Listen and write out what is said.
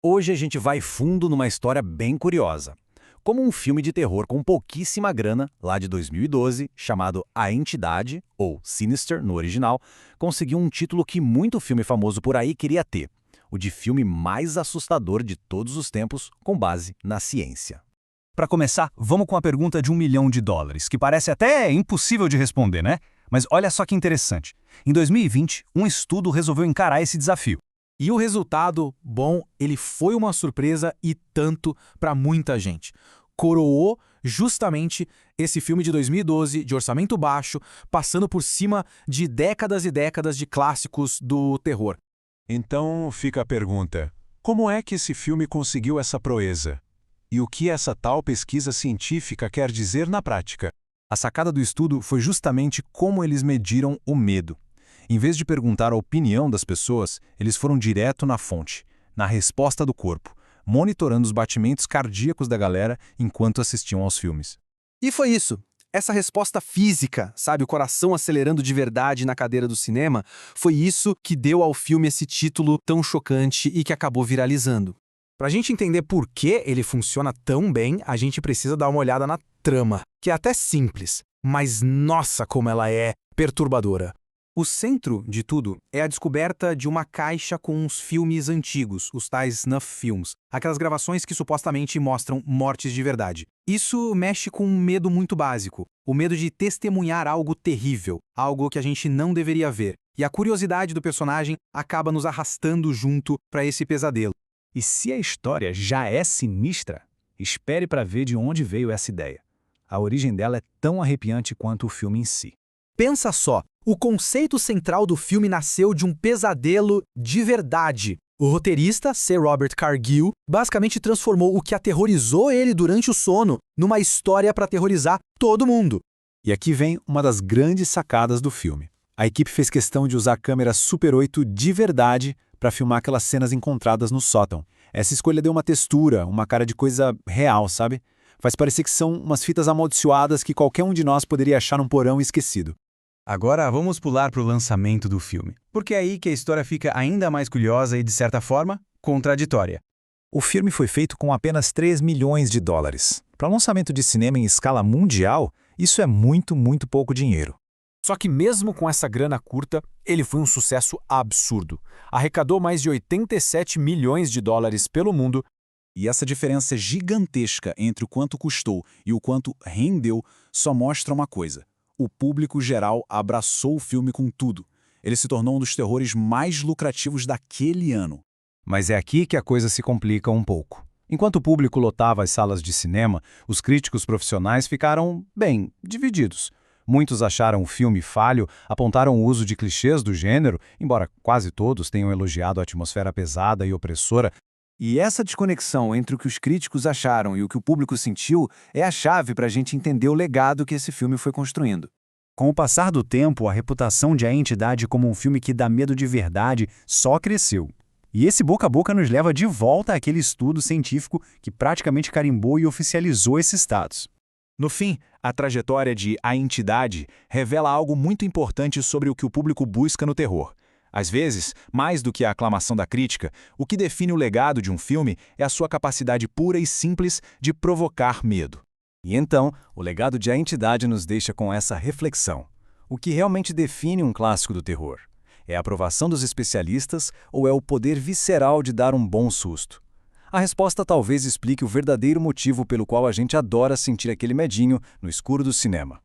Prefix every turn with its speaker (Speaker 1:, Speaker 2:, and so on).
Speaker 1: Hoje a gente vai fundo numa história bem curiosa. Como um filme de terror com pouquíssima grana, lá de 2012, chamado A Entidade, ou Sinister no original, conseguiu um título que muito filme famoso por aí queria ter: o de filme mais assustador de todos os tempos, com base na ciência.
Speaker 2: Para começar, vamos com a pergunta de US$ 1 milhão, que parece até impossível de responder, né? Mas olha só que interessante. Em 2020, um estudo resolveu encarar esse desafio.
Speaker 3: E o resultado, bom, ele foi uma surpresa e tanto para muita gente. Coroou justamente esse filme de 2012, de orçamento baixo, passando por cima de décadas e décadas de clássicos do terror.
Speaker 4: Então fica a pergunta: como é que esse filme conseguiu essa proeza? E o que essa tal pesquisa científica quer dizer na prática?
Speaker 2: A sacada do estudo foi justamente como eles mediram o medo. Em vez de perguntar a opinião das pessoas, eles foram direto na fonte, na resposta do corpo, monitorando os batimentos cardíacos da galera enquanto assistiam aos filmes.
Speaker 5: E foi isso. Essa resposta física, sabe, o coração acelerando de verdade na cadeira do cinema, foi isso que deu ao filme esse título tão chocante e que acabou viralizando.
Speaker 3: Para a gente entender por que ele funciona tão bem, a gente precisa dar uma olhada na trama, que é até simples, mas nossa como ela é perturbadora. O centro de tudo é a descoberta de uma caixa com uns filmes antigos, os tais snuff films, aquelas gravações que supostamente mostram mortes de verdade. Isso mexe com um medo muito básico, o medo de testemunhar algo terrível, algo que a gente não deveria ver. E a curiosidade do personagem acaba nos arrastando junto para esse pesadelo.
Speaker 2: E se a história já é sinistra, espere para ver de onde veio essa ideia. A origem dela é tão arrepiante quanto o filme em si.
Speaker 5: Pensa só, o conceito central do filme nasceu de um pesadelo de verdade. O roteirista, C. Robert Cargill, basicamente transformou o que aterrorizou ele durante o sono numa história para aterrorizar todo mundo.
Speaker 2: E aqui vem uma das grandes sacadas do filme. A equipe fez questão de usar câmeras Super 8 de verdade para filmar aquelas cenas encontradas no sótão. Essa escolha deu uma textura, uma cara de coisa real, sabe? Faz parecer que são umas fitas amaldiçoadas que qualquer um de nós poderia achar num porão esquecido.
Speaker 6: Agora vamos pular para o lançamento do filme, porque é aí que a história fica ainda mais curiosa e, de certa forma, contraditória.
Speaker 2: O filme foi feito com apenas US$ 3 milhões. Para lançamento de cinema em escala mundial, isso é muito pouco dinheiro.
Speaker 1: Só que mesmo com essa grana curta, ele foi um sucesso absurdo. Arrecadou mais de US$ 87 milhões pelo mundo.
Speaker 7: E essa diferença gigantesca entre o quanto custou e o quanto rendeu só mostra uma coisa: o público geral abraçou o filme com tudo. Ele se tornou um dos terrores mais lucrativos daquele ano.
Speaker 2: Mas é aqui que a coisa se complica um pouco. Enquanto o público lotava as salas de cinema, os críticos profissionais ficaram, bem, divididos. Muitos acharam o filme falho, apontaram o uso de clichês do gênero, embora quase todos tenham elogiado a atmosfera pesada e opressora.
Speaker 5: E essa desconexão entre o que os críticos acharam e o que o público sentiu é a chave para a gente entender o legado que esse filme foi construindo.
Speaker 2: Com o passar do tempo, a reputação de A Entidade como um filme que dá medo de verdade só cresceu. E esse boca a boca nos leva de volta àquele estudo científico que praticamente carimbou e oficializou esse status.
Speaker 7: No fim, a trajetória de A Entidade revela algo muito importante sobre o que o público busca no terror. Às vezes, mais do que a aclamação da crítica, o que define o legado de um filme é a sua capacidade pura e simples de provocar medo.
Speaker 2: E então, o legado de A Entidade nos deixa com essa reflexão. O que realmente define um clássico do terror? É a aprovação dos especialistas ou é o poder visceral de dar um bom susto? A resposta talvez explique o verdadeiro motivo pelo qual a gente adora sentir aquele medinho no escuro do cinema.